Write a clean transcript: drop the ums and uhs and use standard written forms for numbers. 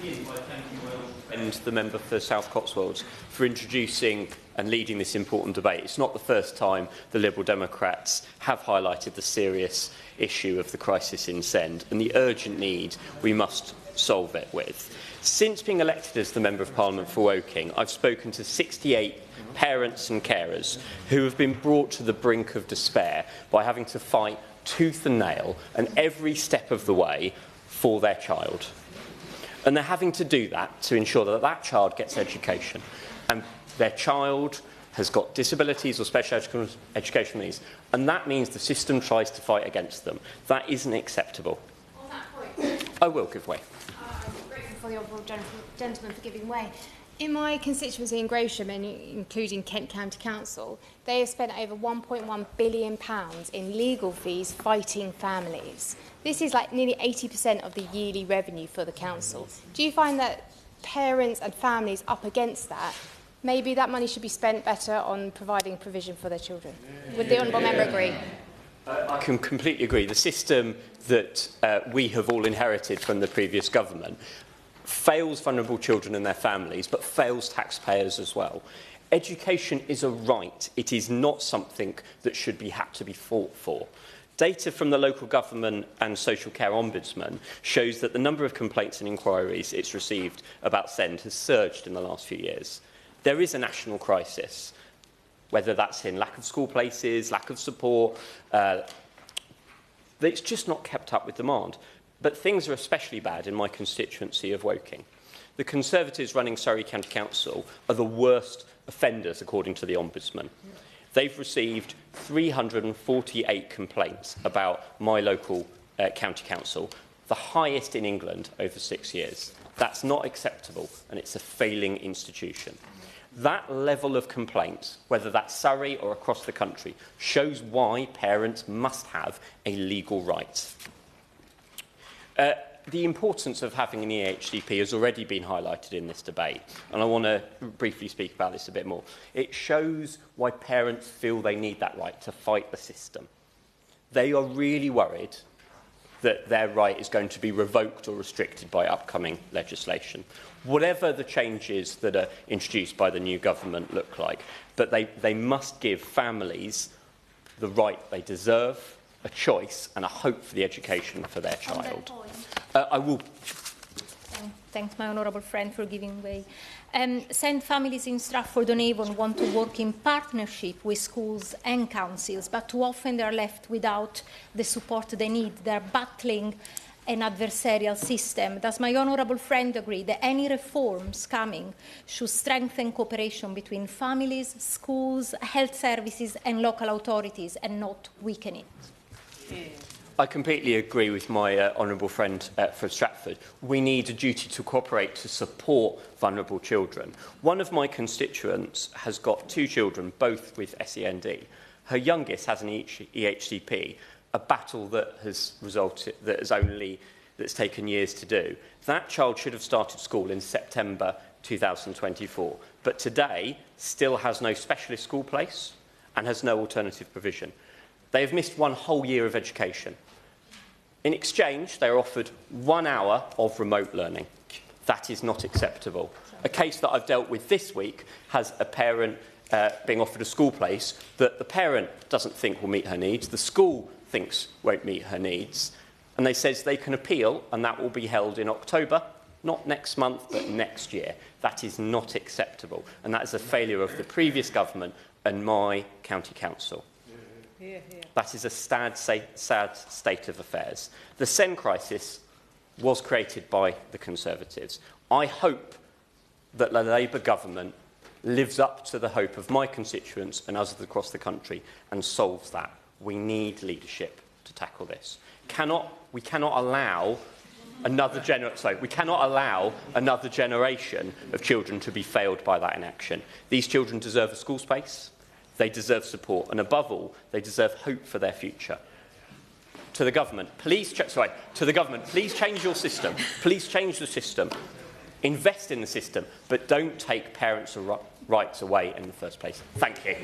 begin by thanking my old friend, the member for South Cotswolds, for introducing and leading this important debate. It's not the first time the Liberal Democrats have highlighted the serious issue of the crisis in Send and the urgent need we must solve it with. Since being elected as the Member of Parliament for Woking, I've spoken to 68 parents and carers who have been brought to the brink of despair by having to fight tooth and nail and every step of the way for their child. And they're having to do that to ensure that that child gets education and their child has got disabilities or special education needs, and that means the system tries to fight against them. That isn't acceptable. On that point, I will give way. I'm grateful for the honourable gentleman for giving way. In my constituency in Gresham, and including Kent County Council, they have spent over £1.1 billion in legal fees fighting families. This is like nearly 80% of the yearly revenue for the council. Do you find that parents and families up against that, maybe that money should be spent better on providing provision for their children? Would the honourable member agree? I can completely agree. The system that we have all inherited from the previous government fails vulnerable children and their families, but fails taxpayers as well. Education is a right. It is not something that should have to be fought for. Data from the local government and social care ombudsman shows that the number of complaints and inquiries it's received about Send has surged in the last few years. There is a national crisis, whether that's in lack of school places, lack of support, it's just not kept up with demand. But things are especially bad in my constituency of Woking. The Conservatives running Surrey County Council are the worst offenders, according to the Ombudsman. They've received 348 complaints about my local county council, the highest in England over 6 years. That's not acceptable, and it's a failing institution. That level of complaints, whether that's Surrey or across the country, shows why parents must have a legal right. The importance of having an EHCP has already been highlighted in this debate, and I want to briefly speak about this a bit more. It shows why parents feel they need that right to fight the system. They are really worried that their right is going to be revoked or restricted by upcoming legislation, whatever the changes that are introduced by the new government look like. But they must give families the right they deserve, a choice and a hope for the education for their child. I will. Thanks, my honourable friend, for giving way. Send families in Stratford-on-Avon want to work in partnership with schools and councils, but too often they are left without the support they need. They are battling an adversarial system. Does my honourable friend agree that any reforms coming should strengthen cooperation between families, schools, health services and local authorities and not weaken it? I completely agree with my honourable friend from Stratford. We need a duty to cooperate to support vulnerable children. One of my constituents has got 2 children, both with SEND. Her youngest has an EHCP, a battle that has that's taken years to do. That child should have started school in September 2024, but today still has no specialist school place and has no alternative provision. They have missed 1 whole year of education. In exchange, they are offered 1 hour of remote learning. That is not acceptable. A case that I've dealt with this week has a parent being offered a school place that the parent doesn't think will meet her needs, the school thinks won't meet her needs, and they says they can appeal, and that will be held in October, not next month, but next year. That is not acceptable, and that is a failure of the previous government and my county council. That is a sad state of affairs. The Send crisis was created by the Conservatives. I hope that the Labour government lives up to the hope of my constituents and others across the country and solves that. We need leadership to tackle this. We cannot allow another generation of children to be failed by that inaction. These children deserve a school space. They deserve support, and above all, they deserve hope for their future. To the government, please change your system. Please change the system. Invest in the system, but don't take parents' rights away in the first place. Thank you.